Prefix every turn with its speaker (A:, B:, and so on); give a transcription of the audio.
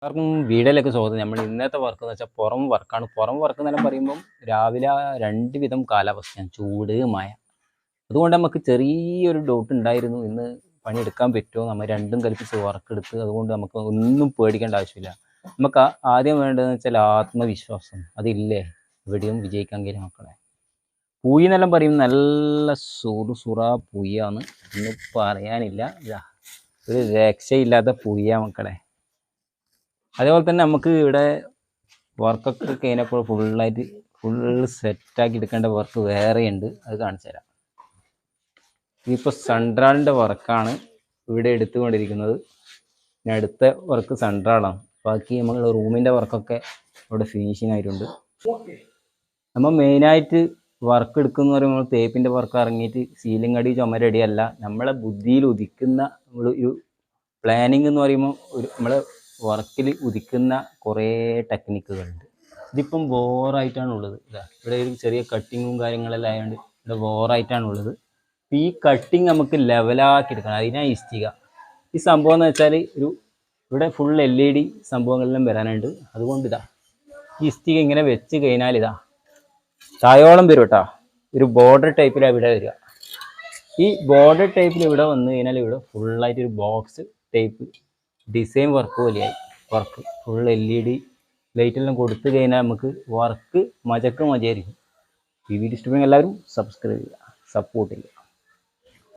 A: എല്ലാവർക്കും വീഡിയോയിലേക്ക് സ്വാഗതം. നമ്മൾ ഇന്നത്തെ വർക്ക് എന്ന് വെച്ചാൽ പുറം വർക്കാണ്. പുറം വർക്ക് എന്നെല്ലാം പറയുമ്പം രാവിലെ രണ്ട് വിധം കാലാവസ്ഥയാണ്, ചൂട്, മഴ. അതുകൊണ്ട് നമുക്ക് ചെറിയൊരു ഡൗട്ട് ഉണ്ടായിരുന്നു, ഇന്ന് പണിയെടുക്കാൻ പറ്റുമോ. നമ്മൾ രണ്ടും കൽപ്പിച്ച് വർക്ക് എടുത്ത്, അതുകൊണ്ട് നമുക്ക് ഒന്നും പേടിക്കേണ്ട ആവശ്യമില്ല. നമുക്ക് ആദ്യം വേണ്ടതെന്ന് വെച്ചാൽ ആത്മവിശ്വാസം. അതില്ലേ എവിടെയും വിജയിക്കാൻ കഴിയും മക്കളെ. പൂയി എന്നെല്ലാം പറയും നല്ല സുറ പൂയാണ്, ഒന്നും പറയാനില്ല. ഒരു രക്ഷയില്ലാത്ത പൂയ മക്കളെ. അതേപോലെ തന്നെ നമുക്ക് ഇവിടെ വർക്കൊക്കെ കഴിഞ്ഞപ്പോൾ ഫുള്ള് സെറ്റാക്കി എടുക്കേണ്ട വർക്ക് വേറെയുണ്ട്, അത് കാണിച്ചു തരാം. ഇതിപ്പോൾ സൺട്രാളിൻ്റെ വർക്കാണ് ഇവിടെ എടുത്തുകൊണ്ടിരിക്കുന്നത്. ഇനി അടുത്ത വർക്ക് സൺട്രാളാണ്. ബാക്കി നമ്മൾ റൂമിൻ്റെ വർക്കൊക്കെ ഇവിടെ ഫിനിഷിങ് ആയിട്ടുണ്ട്. നമ്മൾ മെയിനായിട്ട് വർക്ക് എടുക്കുന്ന പറയുമ്പോൾ തേപ്പിൻ്റെ വർക്ക് ഇറങ്ങിയിട്ട് സീലിംഗ് അടി ചുമരടിയല്ല, നമ്മളെ ബുദ്ധിയിൽ ഉദിക്കുന്ന ഒരു പ്ലാനിങ് എന്ന് പറയുമ്പോൾ നമ്മളെ വർക്കിൽ ഉദിക്കുന്ന കുറേ ടെക്നിക്കുകളുണ്ട്. ഇതിപ്പം ബോറായിട്ടാണുള്ളത്. ഇവിടെ ഒരു ചെറിയ കട്ടിങ്ങും കാര്യങ്ങളെല്ലാം ആയതുകൊണ്ട് ഇവിടെ ബോറായിട്ടാണുള്ളത്. ഈ കട്ടിങ് നമുക്ക് ലെവലാക്കി എടുക്കണം, അതിനാണ് ഇഷ്ടിക. ഈ സംഭവം എന്ന് വെച്ചാൽ ഇവിടെ ഫുൾ LED സംഭവങ്ങളെല്ലാം വരാനുണ്ട്. അതുകൊണ്ട് ഈ ഇഷ്ടിക ഇങ്ങനെ വെച്ച് കഴിഞ്ഞാൽ തായോളം വരും കേട്ടോ. ഒരു ബോർഡർ ടൈപ്പിലാണ് ഇവിടെ വരിക. ഈ ബോർഡർ ടൈപ്പിൽ ഇവിടെ വന്നു കഴിഞ്ഞാൽ ഇവിടെ ഫുള്ളായിട്ടൊരു ബോക്സ് ടൈപ്പ് ഡിസൈൻ വർക്ക് പോലെയായി. വർക്ക് ഫുൾ LED ലൈറ്റെല്ലാം കൊടുത്തു കഴിഞ്ഞാൽ നമുക്ക് വർക്ക് മജയായിരിക്കും. ഈ വീഡിയോ ഇഷ്ടപ്പെടുമെങ്കിൽ എല്ലാവരും സബ്സ്ക്രൈബ് ചെയ്യുക, സപ്പോർട്ട് ചെയ്യുക.